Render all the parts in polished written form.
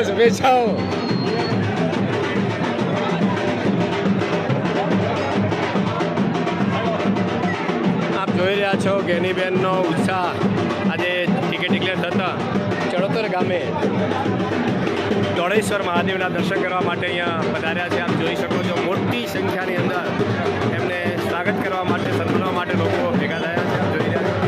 શુભેચ્છાઓ. આપ જોઈ રહ્યા છો ગેનીબેનનો ઉત્સાહ આજે ટિકિટ ડિક્લેર થતાં ચડોતર ગામે દોડેશ્વર મહાદેવના દર્શન કરવા માટે અહીંયા પધાર્યા છે. આપ જોઈ શકો છો મોટી સંખ્યાની અંદર એમને સ્વાગત કરવા માટે સન્માનવા માટે લોકો ભેગા થયા છે. આપ જોઈ રહ્યા છો.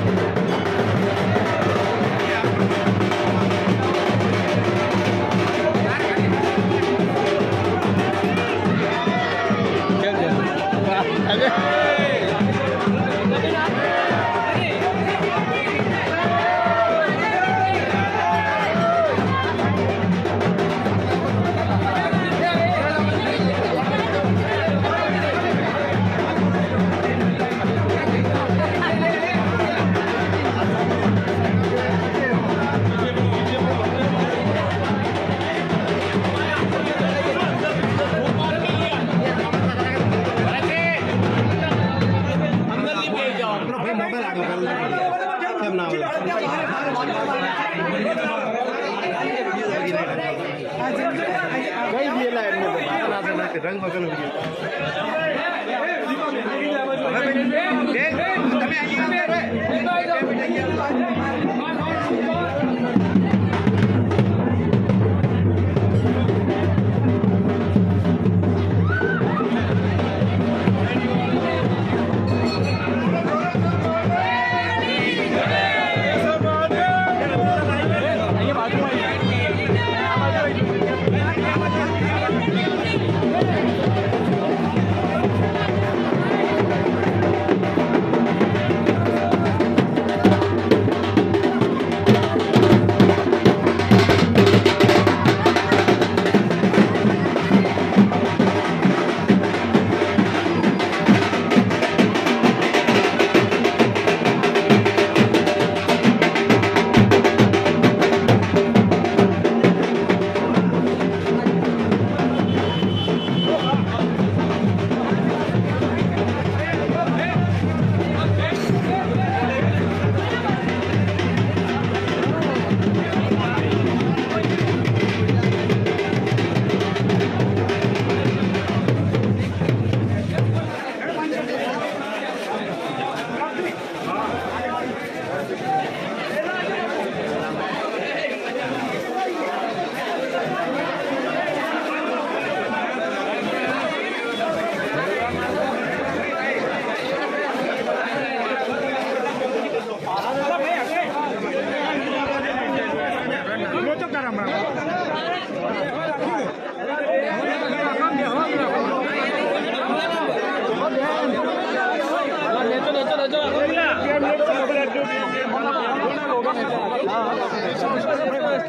રંગ વગર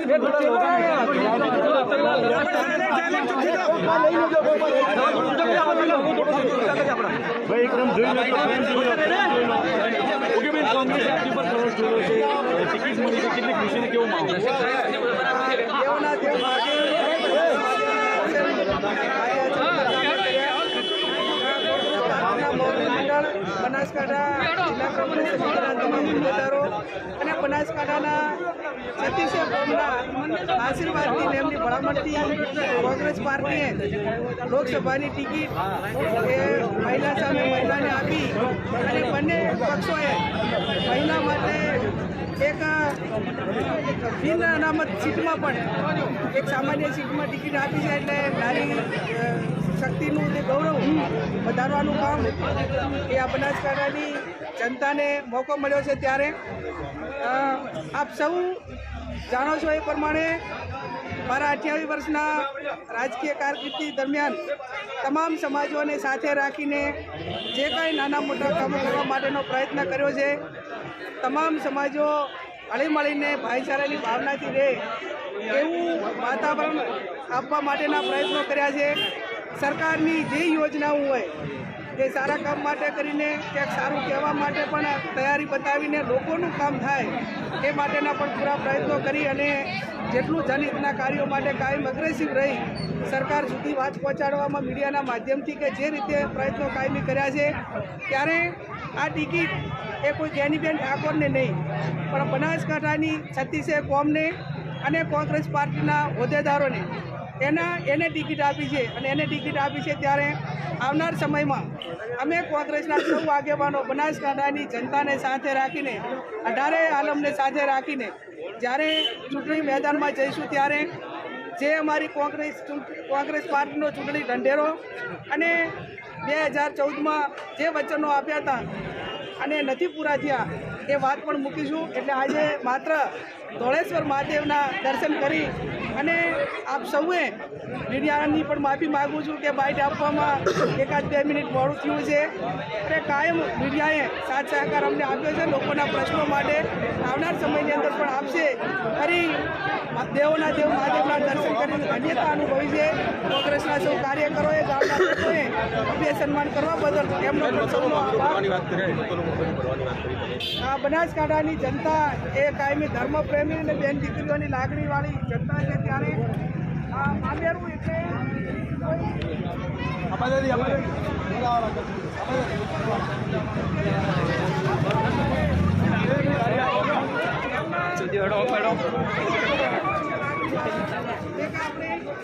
કોંગ્રેસ આપની પર ફરોજ જોયો છે, ટિકિટ મળી છે, કેટલી ખુશીને કેવું માહોલ બનાસકાંઠા જિલ્લા કોંગ્રેસ સમિતિના તમામ હોદ્દેદારો અને બનાસકાંઠાના 36 ગામના આશીર્વાદથી અને એમની ભલામણથી કોંગ્રેસ પાર્ટીએ લોકસભાની ટિકિટ એ મહિલા સામે મહિલાને આપી અને બંને પક્ષોએ મહિલા માટે એક બિન અનામત સીટમાં પણ એક સામાન્ય સીટમાં ટિકિટ આપી છે. એટલે નારી શક્તિનું જે ગૌરવ વધારવાનું કામ એ આ બનાસકાંઠાની જનતાને મોકો મળ્યો છે. ત્યારે આપ સૌ જાણો છો એ પ્રમાણે મારા 28 વર્ષના રાજકીય કારકિર્દી દરમિયાન તમામ સમાજોને સાથે રાખીને જે કાંઈ નાના મોટા કામો કરવા માટેનો પ્રયત્ન કર્યો છે. તમામ સમાજો હળીમળીને ભાઈચારાની ભાવનાથી રહે એવું વાતાવરણ આપવા માટેના પ્રયત્નો કર્યા છે. સરકારની જે યોજનાઓ હોય એ સારા કામ માટે કરીને ક્યાંક સારું કહેવા માટે પણ તૈયારી બતાવીને લોકોનું કામ થાય એ માટેના પણ પૂરા પ્રયત્નો કરી અને જેટલું જનહિતના કાર્યો માટે કાયમ અગ્રેસિવ રહી સરકાર સુધી વાત પહોંચાડવામાં મીડિયાના માધ્યમથી કે જે રીતે પ્રયત્નો કાયમી કર્યા છે. ત્યારે આ ટિકિટ એ કોઈ જેનીબેન ઠાકોરને નહીં પણ બનાસકાંઠાની 36 કોમને અને કોંગ્રેસ પાર્ટીના હોદ્દેદારોને એને ટિકિટ આપી છે. અને એને ટિકિટ આપી છે ત્યારે આવનાર સમયમાં અમે કોંગ્રેસના સૌ આગેવાનો બનાસકાંઠાની જનતાને સાથે રાખીને 18 આલમને સાથે રાખીને જ્યારે ચૂંટણી મેદાનમાં જઈશું ત્યારે જે અમારી કોંગ્રેસ પાર્ટીનો ચૂંટણી ઢંઢેરો અને 2014માં જે વચનો આપ્યા હતા અને નથી પૂરા થયા એ વાત પણ મૂકીશું. એટલે આજે માત્ર ધોળેશ્વર મહાદેવના દર્શન કરી અને આપ સૌએ મીડિયાની પણ માફી માગું છું કે બાઇટ આપવામાં 1-2 મિનિટ મોડું થયું છે. અને કાયમ મીડિયાએ સાથ સહકાર અમને આપ્યો છે. લોકોના પ્રશ્નો માટે આવનાર સમયની અંદર પણ આપશે. ફરી દેવોના દેવ મહાદેવના દર્શન કરીને ધન્યતા અનુભવી છે. કોંગ્રેસના સૌ કાર્યકરોએ ગામના લોકોએ ભવ્ય સન્માન કરવા બદલ એમનો પણ સૌનો આભાર. આ બનાસકાંઠાની જનતા એ કાયમી ધર્મપ્રેમી અને બેન દીકરીઓની લાગણીવાળી જનતા છે. ત્યારે આ મામેરું એટલે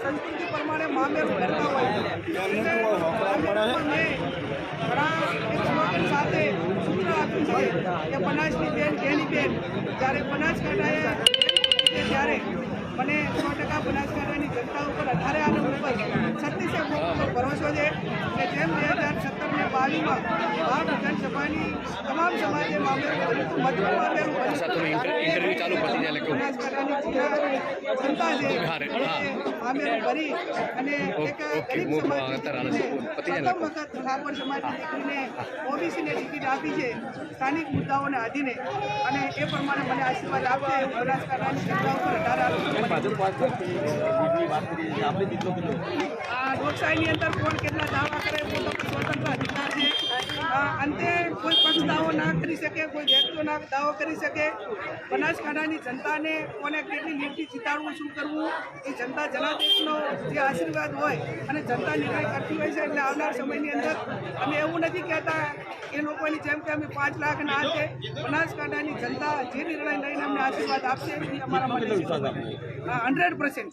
સંસ્કૃતિ પ્રમાણે મામેરું કરતા હોય સાથે સૂત્ર આપ્યું છે કે બનાસની બેન જેની બેન. જ્યારે બનાસકાંઠાએ ત્યારે મને 100% બનાસકાંઠાની જનતા ઉપર 18 આલમ ઉપર 36 ઉપર ભરોસો છે કે જેમ 2017 ને 22માં આ વિધાનસભાની તમામ સમાજે મામેરું બનાસકાંઠાની જનતા છે મામેરું ભરી અને એક ગરીબ સમાજ પ્રથમ વખત ઠાકોર સમાજની દીકરીને ઓબીસીને ટિકિટ આપી છે સ્થાનિક મુદ્દાઓને આધીને. અને એ પ્રમાણે મને આશીર્વાદ આપશે એવું બનાસકાંઠાની જનતા ઉપર 18 આ લોકશાહીની અંદર કોણ કેટલા દાવા કરે પોતાનો સ્વતંત્ર અધિકાર છે. અંતે કોઈ પક્ષ દાવો ના કરી શકે, કોઈ વ્યક્તિઓ ના દાવો કરી શકે. બનાસકાંઠાની જનતાને કોને કેટલી લીડથી જીતાડવું, શું કરવું એ જનતા જનાદેશનો જે આશીર્વાદ હોય અને જનતા નિર્ણય કરતી હોય છે. એટલે આવનાર સમયની અંદર અમે એવું નથી કહેતા એ લોકોની જેમ કે અમે 5 લાખ ના છે. બનાસકાંઠાની જનતા જે નિર્ણય લઈને અમને આશીર્વાદ આપશે એ અમારા માટે 100%.